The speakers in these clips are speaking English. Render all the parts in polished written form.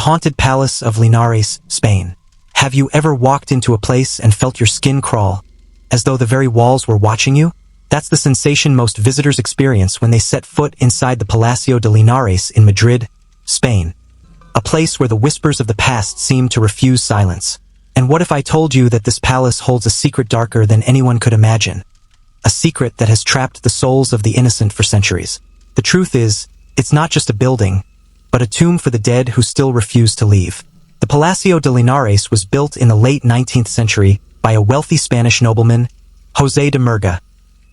haunted palace of Linares, Spain. Have you ever walked into a place and felt your skin crawl, as though the very walls were watching you? That's the sensation most visitors experience when they set foot inside the Palacio de Linares in Madrid, Spain. A place where the whispers of the past seem to refuse silence. And what if I told you that this palace holds a secret darker than anyone could imagine? A secret that has trapped the souls of the innocent for centuries. The truth is, it's not just a building, but a tomb for the dead who still refuse to leave. The Palacio de Linares was built in the late 19th century by a wealthy Spanish nobleman, José de Murga,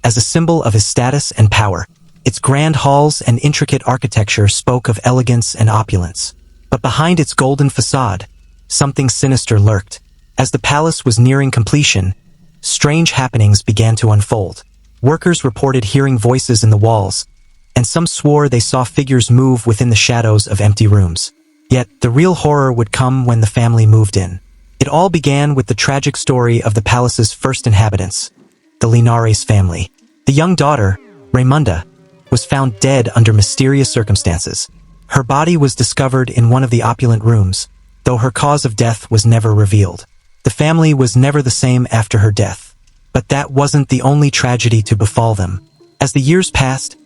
as a symbol of his status and power. Its grand halls and intricate architecture spoke of elegance and opulence. But behind its golden facade, something sinister lurked. As the palace was nearing completion, strange happenings began to unfold. Workers reported hearing voices in the walls, and some swore they saw figures move within the shadows of empty rooms. Yet, the real horror would come when the family moved in. It all began with the tragic story of the palace's first inhabitants, the Linares family. The young daughter, Raimunda, was found dead under mysterious circumstances. Her body was discovered in one of the opulent rooms, though her cause of death was never revealed. The family was never the same after her death. But that wasn't the only tragedy to befall them. As the years passed,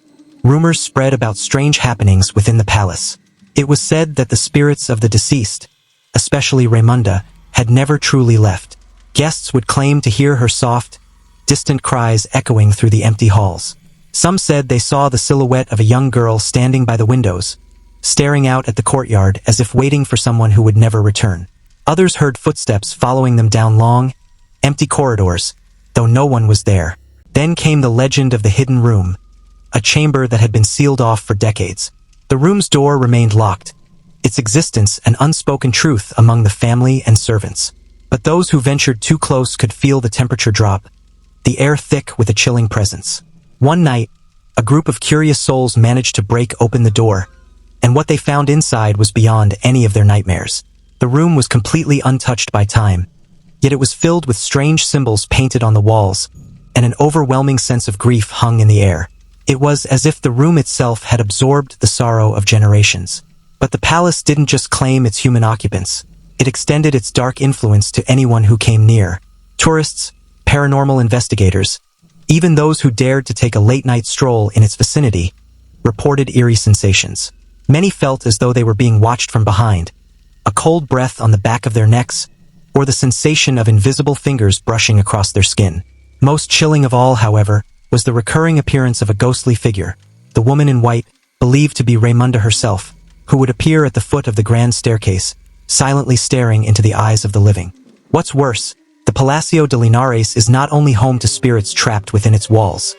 rumors spread about strange happenings within the palace. It was said that the spirits of the deceased, especially Raimunda, had never truly left. Guests would claim to hear her soft, distant cries echoing through the empty halls. Some said they saw the silhouette of a young girl standing by the windows, staring out at the courtyard as if waiting for someone who would never return. Others heard footsteps following them down long, empty corridors, though no one was there. Then came the legend of the hidden room, a chamber that had been sealed off for decades. The room's door remained locked, its existence an unspoken truth among the family and servants. But those who ventured too close could feel the temperature drop, the air thick with a chilling presence. One night, a group of curious souls managed to break open the door, and what they found inside was beyond any of their nightmares. The room was completely untouched by time, yet it was filled with strange symbols painted on the walls, and an overwhelming sense of grief hung in the air. It was as if the room itself had absorbed the sorrow of generations. But the palace didn't just claim its human occupants. It extended its dark influence to anyone who came near. Tourists, paranormal investigators, even those who dared to take a late-night stroll in its vicinity, reported eerie sensations. Many felt as though they were being watched from behind, a cold breath on the back of their necks, or the sensation of invisible fingers brushing across their skin. Most chilling of all, however, was the recurring appearance of a ghostly figure, the woman in white, believed to be Raimunda herself, who would appear at the foot of the grand staircase, silently staring into the eyes of the living. What's worse, the Palacio de Linares is not only home to spirits trapped within its walls.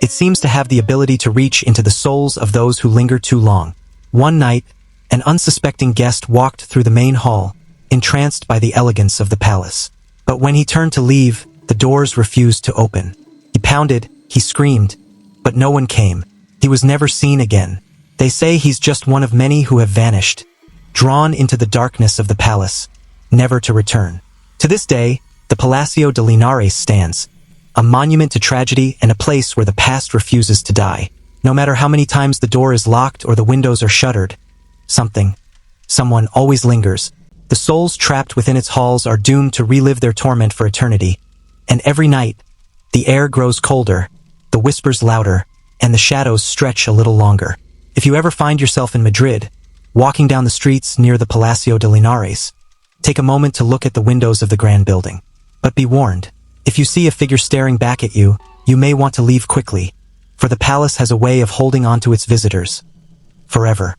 It seems to have the ability to reach into the souls of those who linger too long. One night, an unsuspecting guest walked through the main hall, entranced by the elegance of the palace. But when he turned to leave, the doors refused to open. He pounded, he screamed, but no one came. He was never seen again. They say he's just one of many who have vanished, drawn into the darkness of the palace, never to return. To this day, the Palacio de Linares stands, a monument to tragedy and a place where the past refuses to die. No matter how many times the door is locked or the windows are shuttered, someone always lingers. The souls trapped within its halls are doomed to relive their torment for eternity. And every night, the air grows colder, the whispers louder, and the shadows stretch a little longer. If you ever find yourself in Madrid, walking down the streets near the Palacio de Linares, take a moment to look at the windows of the grand building. But be warned, if you see a figure staring back at you, you may want to leave quickly, for the palace has a way of holding on to its visitors forever.